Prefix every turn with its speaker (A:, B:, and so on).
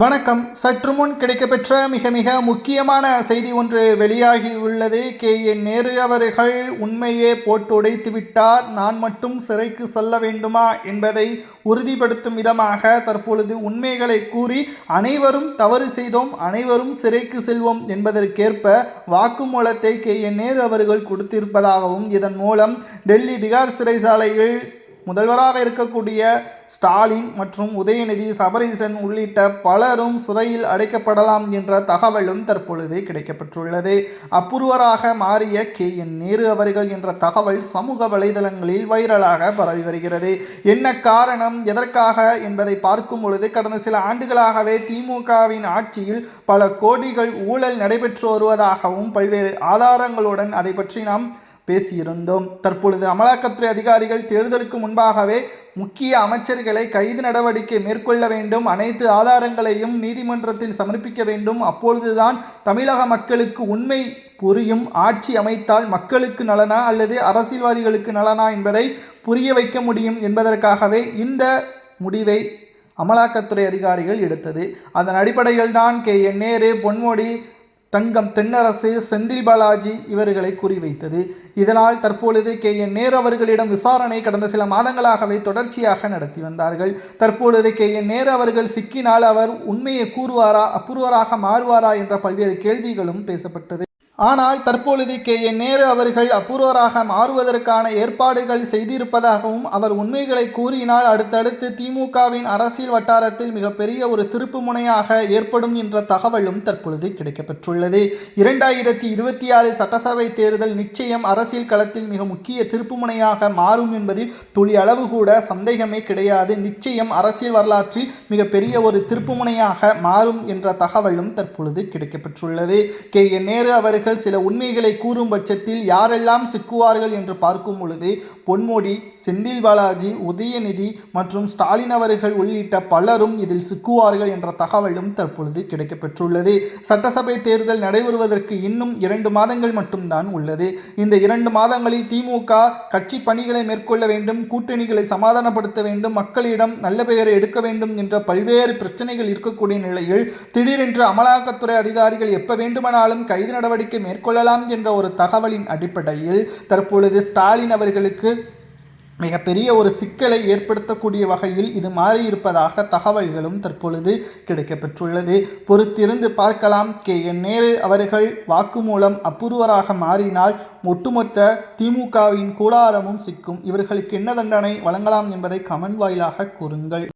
A: வணக்கம். சற்று முன் கிடைக்கப்பெற்ற மிக மிக முக்கியமான செய்தி ஒன்று வெளியாகி உள்ளது. KN நேரு அவர்கள் உண்மையே போட்டு உடைத்து விட்டார். நான் மட்டும் சிறைக்கு செல்ல வேண்டுமா என்பதை உறுதிப்படுத்தும் விதமாக தற்பொழுது உண்மைகளை கூறி அனைவரும் தவறு செய்தோம், அனைவரும் சிறைக்கு செல்வோம் என்பதற்கேற்ப வாக்குமூலத்தை KN நேரு அவர்கள் கொடுத்திருப்பதாகவும், இதன் மூலம் டெல்லி திகார் சிறைச்சாலையில் முதல்வராக இருக்கக்கூடிய ஸ்டாலின் மற்றும் உதயநிதி, சபரீசன் உள்ளிட்ட பலரும் சிறையில் அடைக்கப்படலாம் என்ற தகவலும் தற்பொழுது கிடைக்கப்பெற்றுள்ளது. அப்புர்வராக மாறிய KN நேரு அவர்கள் என்ற தகவல் சமூக வலைதளங்களில் வைரலாக பரவி வருகிறது. என்ன காரணம், எதற்காக என்பதை பார்க்கும் பொழுது கடந்த சில ஆண்டுகளாகவே திமுகவின் ஆட்சியில் பல கோடிகள் ஊழல் நடைபெற்று வருவதாகவும் பல்வேறு ஆதாரங்களுடன் அதை பற்றி நாம் பேசியிருந்தோம். தற்பொழுது அமலாக்கத்துறை அதிகாரிகள் தேர்தலுக்கு முன்பாகவே முக்கிய அமைச்சர்களை கைது நடவடிக்கை மேற்கொள்ள வேண்டும், அனைத்து ஆதாரங்களையும் நீதிமன்றத்தில் சமர்ப்பிக்க வேண்டும், அப்பொழுதுதான் தமிழக மக்களுக்கு உண்மை புரியும், ஆட்சி அமைத்தால் மக்களுக்கு நலனா அல்லது அரசியல்வாதிகளுக்கு நலனா என்பதை புரிய வைக்க முடியும் என்பதற்காகவே இந்த முடிவை அமலாக்கத்துறை அதிகாரிகள் எடுத்தது. அதன் அடிப்படையில் தான் KN நேரு, பொன்முடி, தங்கம் தென்னரசு, செந்தில் பாலாஜி இவர்களை குறிவைத்தது. இதனால் தற்பொழுது KN நேரு அவர்களிடம் விசாரணை கடந்த சில மாதங்களாகவே தொடர்ச்சியாக நடத்தி வந்தார்கள். தற்பொழுது KN நேரு அவர்கள் சிக்கினால் அவர் உண்மையை கூறுவாரா, அப்புர்வராக மாறுவாரா என்ற பல்வேறு கேள்விகளும் பேசப்பட்டது. ஆனால் தற்பொழுது KN நேரு அவர்கள் அப்புர்வராக மாறுவதற்கான ஏற்பாடுகள் செய்திருப்பதாகவும், அவர் உண்மைகளை கூறினால் அடுத்தடுத்து திமுகவின் அரசியல் வட்டாரத்தில் மிகப்பெரிய ஒரு திருப்பு முனையாக ஏற்படும் என்ற தகவலும் தற்பொழுது கிடைக்கப்பெற்றுள்ளது. 2026 சட்டசபை தேர்தல் நிச்சயம் அரசியல் களத்தில் மிக முக்கிய திருப்பு முனையாக மாறும் என்பதில் துளி அளவு கூட சந்தேகமே கிடையாது. நிச்சயம் அரசியல் வரலாற்றில் மிகப்பெரிய ஒரு திருப்பு முனையாக மாறும் என்ற தகவலும் தற்பொழுது கிடைக்கப்பெற்றுள்ளது. KN நேரு அவர்கள் சில உண்மைகளை கூறும் பட்சத்தில் யாரெல்லாம் சிக்குவார்கள் என்று பார்க்கும் பொழுது பொன்முடி, செந்தில் பாலாஜி, உதயநிதி மற்றும் ஸ்டாலின் அவர்கள் உள்ளிட்ட பலரும் இதில் சிக்குவார்கள் என்ற தகவலும் தற்பொழுது கிடைக்கப்பெற்றுள்ளது. சட்டசபை தேர்தல் நடைபெறுவதற்கு இன்னும் 2 மாதங்கள் மட்டும்தான் உள்ளது. இந்த 2 மாதங்களில் திமுக கட்சி பணிகளை மேற்கொள்ள வேண்டும், கூட்டணிகளை சமாதானப்படுத்த வேண்டும், மக்களிடம் நல்ல பெயரை எடுக்க வேண்டும் என்ற பல்வேறு பிரச்சனைகள் இருக்கக்கூடிய நிலையில் திடீரென்று அமலாக்கத்துறை அதிகாரிகள் எப்ப வேண்டுமானாலும் கைது நடவடிக்கை மேற்கொள்ளலாம் என்ற ஒரு தகவலின் அடிப்படையில் தற்பொழுது ஸ்டாலின் அவர்களுக்கு மிகப்பெரிய ஒரு சிக்கலை ஏற்படுத்தக்கூடிய வகையில் இது மாறியிருப்பதாக தகவல்களும் தற்பொழுது கிடைக்கப்பெற்றுள்ளது. பொறுத்திருந்து பார்க்கலாம். KN நேரு அவர்கள் வாக்குமூலம் அப்புர்வராக மாறினால் ஒட்டுமொத்த திமுகவின் கூடாரமும் சிக்கும். இவர்களுக்கு என்ன தண்டனை வழங்கலாம் என்பதை கமெண்ட் வாயிலாக கூறுங்கள்.